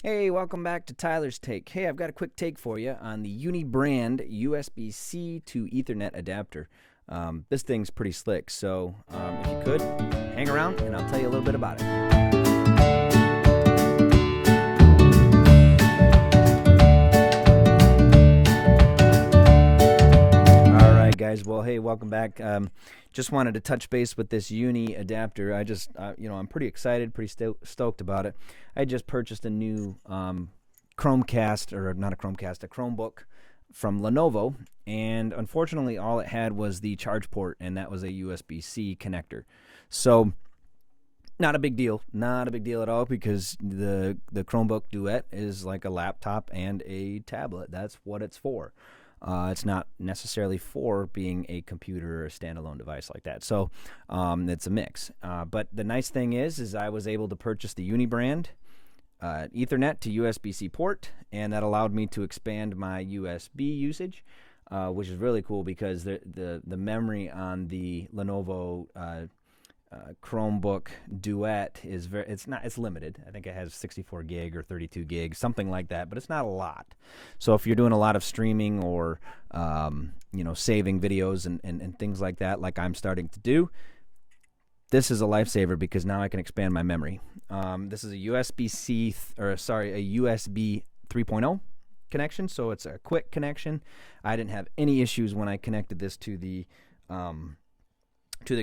Hey, welcome back to Tyler's Take. Hey, I've got a quick take for you on the Uni brand USB-C to Ethernet adapter. This thing's pretty slick, so if you could, hang around and I'll tell you a little bit about it. All right, guys. Well, hey, welcome back. Just wanted to touch base with this Uni adapter. I'm pretty excited, pretty stoked about it. I just purchased a new Chromecast, or not a Chromecast, a Chromebook from Lenovo, and unfortunately, all it had was the charge port, and that was a USB-C connector. So, not a big deal. Not a big deal at all because the Chromebook Duet is like a laptop and a tablet. That's what it's for. It's not necessarily for being a computer or a standalone device like that. So it's a mix. But the nice thing is I was able to purchase the Uni brand Ethernet to USB-C port, and that allowed me to expand my USB usage, which is really cool because the memory on the Lenovo Chromebook Duet is it's limited. I think it has 64 gig or 32 gig, something like that, but it's not a lot. So if you're doing a lot of streaming or saving videos and things like that, like I'm starting to do, this is a lifesaver because now I can expand my memory. This is a USB-C a USB 3.0 connection, so it's a quick connection. I didn't have any issues when I connected this to the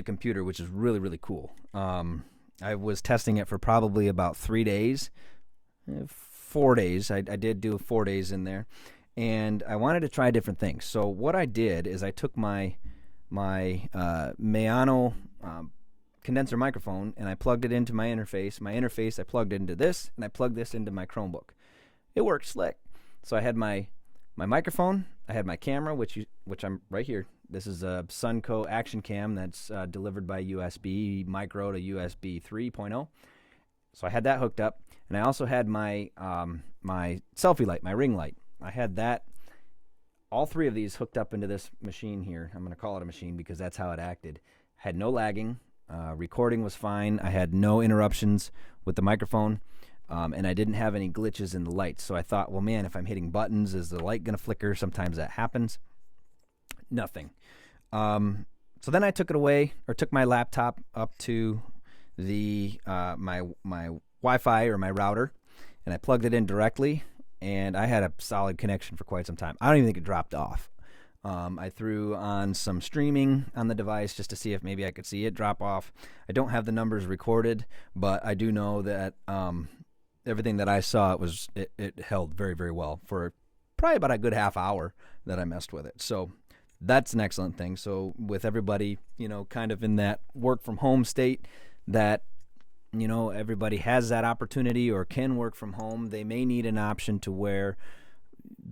computer, which is really, really cool. I was testing it for probably about 3 days, 4 days. I did do 4 days in there, and I wanted to try different things. So what I did is I took my Meano condenser microphone and I plugged it into my interface. My interface I plugged into this, and I plugged this into my Chromebook. It worked slick. So I had my microphone, I had my camera, which I'm right here. This is a Sunco Action Cam that's delivered by USB Micro to USB 3.0. So I had that hooked up, and I also had my my selfie light, my ring light. I had that, all three of these hooked up into this machine here. I'm going to call it a machine because that's how it acted. Had no lagging. Recording was fine. I had no interruptions with the microphone. And I didn't have any glitches in the light. So I thought, well, man, if I'm hitting buttons, is the light going to flicker? Sometimes that happens. Nothing. So then I took my laptop up to the my Wi-Fi or my router, and I plugged it in directly, and I had a solid connection for quite some time. I don't even think it dropped off. I threw on some streaming on the device just to see if maybe I could see it drop off. I don't have the numbers recorded, but I do know that everything that I saw, it held very, very well for probably about a good half hour that I messed with it. So that's an excellent thing. So with everybody, kind of in that work from home state that, everybody has that opportunity or can work from home, they may need an option to where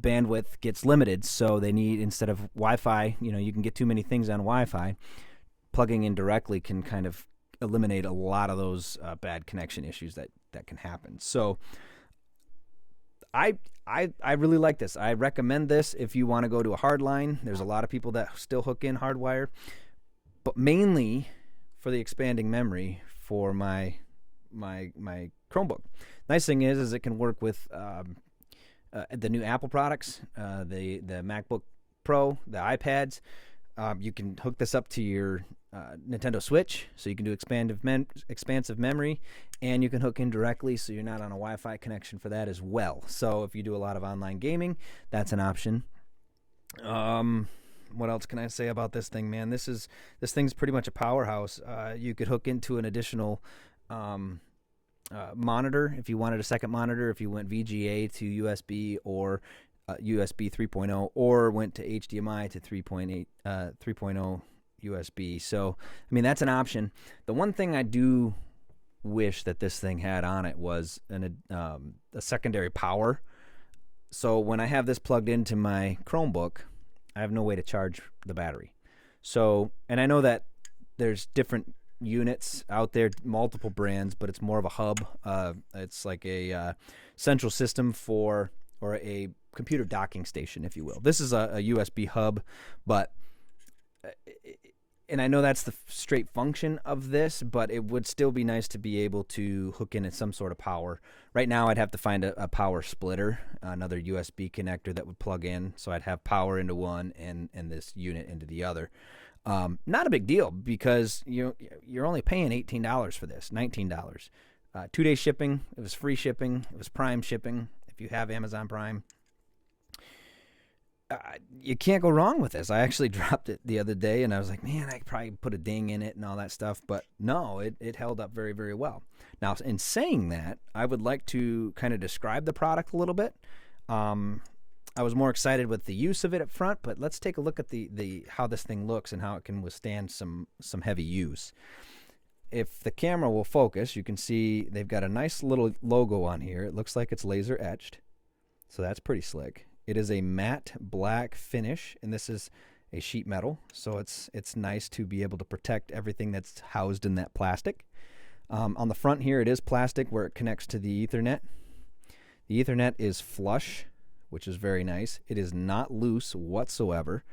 bandwidth gets limited. So they need, instead of Wi-Fi, you can get too many things on Wi-Fi, plugging in directly can kind of eliminate a lot of those bad connection issues that can happen. So I really like this. I recommend this if you want to go to a hard line. There's a lot of people that still hook in hardwire, but mainly for the expanding memory for my Chromebook. Nice thing is it can work with the new Apple products, the MacBook Pro, the iPads. You can hook this up to your Nintendo Switch, so you can do expansive memory, and you can hook in directly, so you're not on a Wi-Fi connection for that as well. So if you do a lot of online gaming, that's an option. What else can I say about this thing, man? This thing's pretty much a powerhouse. You could hook into an additional monitor if you wanted a second monitor, if you went VGA to USB or USB 3.0, or went to HDMI to 3.0 USB. So, that's an option. The one thing I do wish that this thing had on it was a secondary power. So when I have this plugged into my Chromebook, I have no way to charge the battery. So, and I know that there's different units out there, multiple brands, but it's more of a hub. It's like a central system or a computer docking station, if you will. This is a USB hub, but and I know that's the straight function of this, but it would still be nice to be able to hook in at some sort of power. Right now, I'd have to find a power splitter, another USB connector that would plug in, so I'd have power into one and this unit into the other. Not a big deal because you're only paying $18 for this, $19. 2-day shipping. It was free shipping. It was Prime shipping. If you have Amazon Prime, you can't go wrong with this. I actually dropped it the other day, and I was like, man, I could probably put a ding in it and all that stuff. But no, it held up very, very well. Now, in saying that, I would like to kind of describe the product a little bit. I was more excited with the use of it up front, but let's take a look at the how this thing looks and how it can withstand some heavy use. If the camera will focus, you can see they've got a nice little logo on here. It looks like it's laser etched, so that's pretty slick. It is a matte black finish, and this is a sheet metal, so it's nice to be able to protect everything that's housed in that plastic. On the front here, it is plastic where it connects to the Ethernet. The Ethernet is flush, which is very nice. It is not loose whatsoever.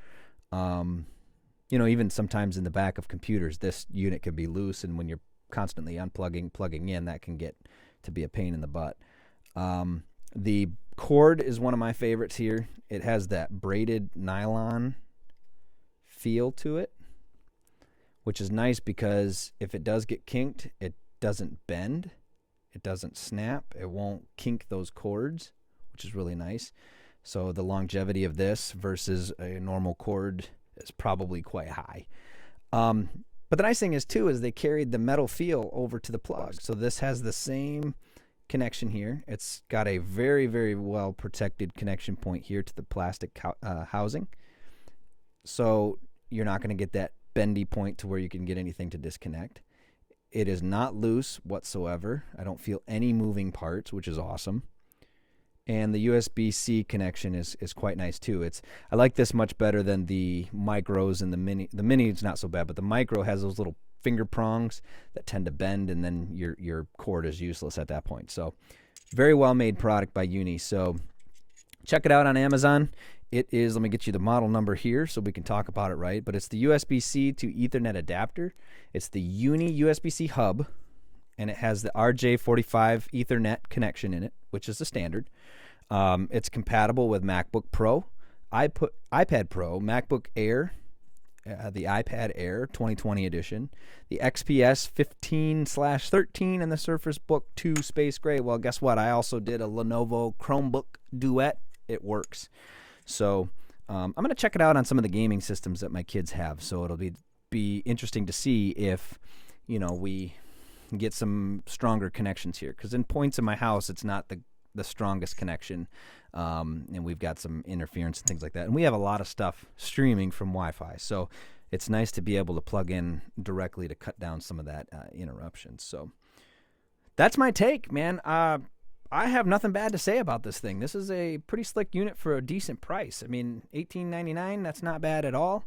Even sometimes in the back of computers, this unit can be loose, and when you're constantly unplugging, plugging in, that can get to be a pain in the butt. The cord is one of my favorites here. It has that braided nylon feel to it, which is nice because if it does get kinked, it doesn't bend, it doesn't snap, it won't kink those cords, which is really nice. So the longevity of this versus a normal cord is probably quite high. But the nice thing is they carried the metal feel over to the plug. So this has the same connection here. It's got a very, very well protected connection point here to the plastic housing. So you're not going to get that bendy point to where you can get anything to disconnect. It is not loose whatsoever. I don't feel any moving parts, which is awesome. And the USB-C connection is quite nice too. I like this much better than the micros and the mini. The mini is not so bad, but the micro has those little finger prongs that tend to bend, and then your cord is useless at that point. So very well made product by Uni. So check it out on Amazon. It is, let me get you the model number here so we can talk about it right, but it's the USB-C to Ethernet adapter. It's the Uni USB-C hub, and it has the RJ45 Ethernet connection in it, which is the standard. It's compatible with MacBook Pro, iPad Pro, MacBook Air, the iPad Air 2020 edition, the XPS 15/13, and the Surface Book 2 Space Gray. Well, guess what? I also did a Lenovo Chromebook Duet. It works. So I'm going to check it out on some of the gaming systems that my kids have. So it'll be interesting to see if we get some stronger connections here, because in points in my house it's not the strongest connection, and we've got some interference and things like that, and we have a lot of stuff streaming from Wi-Fi, so it's nice to be able to plug in directly to cut down some of that interruptions. So that's my take, man. I have nothing bad to say about this thing. This is a pretty slick unit for a decent price. I mean, $18.99, that's not bad at all.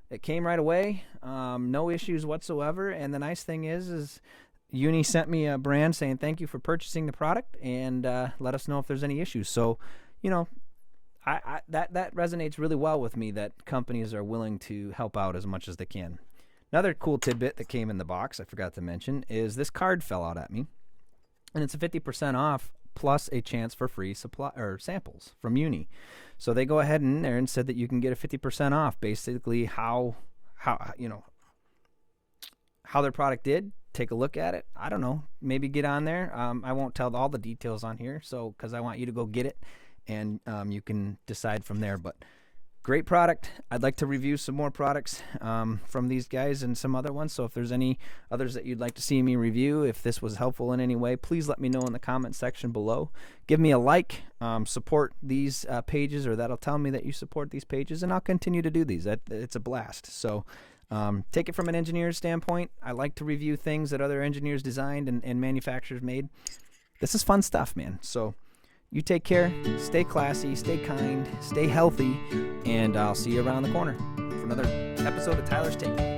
It came right away, no issues whatsoever, and the nice thing is Uni sent me a brand saying thank you for purchasing the product, and let us know if there's any issues. So, that resonates really well with me, that companies are willing to help out as much as they can. Another cool tidbit that came in the box I forgot to mention is this card fell out at me, and it's a 50% off plus a chance for free supply or samples from Uni. So they go ahead in there and said that you can get a 50% off. Basically, how their product did. Take a look at it. I don't know. Maybe get on there. I won't tell all the details on here, so because I want you to go get it, and you can decide from there. But great product. I'd like to review some more products from these guys and some other ones. So if there's any others that you'd like to see me review, if this was helpful in any way, please let me know in the comment section below. Give me a like. Support these pages, or that'll tell me that you support these pages, and I'll continue to do these. It's a blast. So take it from an engineer's standpoint. I like to review things that other engineers designed and manufacturers made. This is fun stuff, man. So you take care, stay classy, stay kind, stay healthy, and I'll see you around the corner for another episode of Tyler's Take.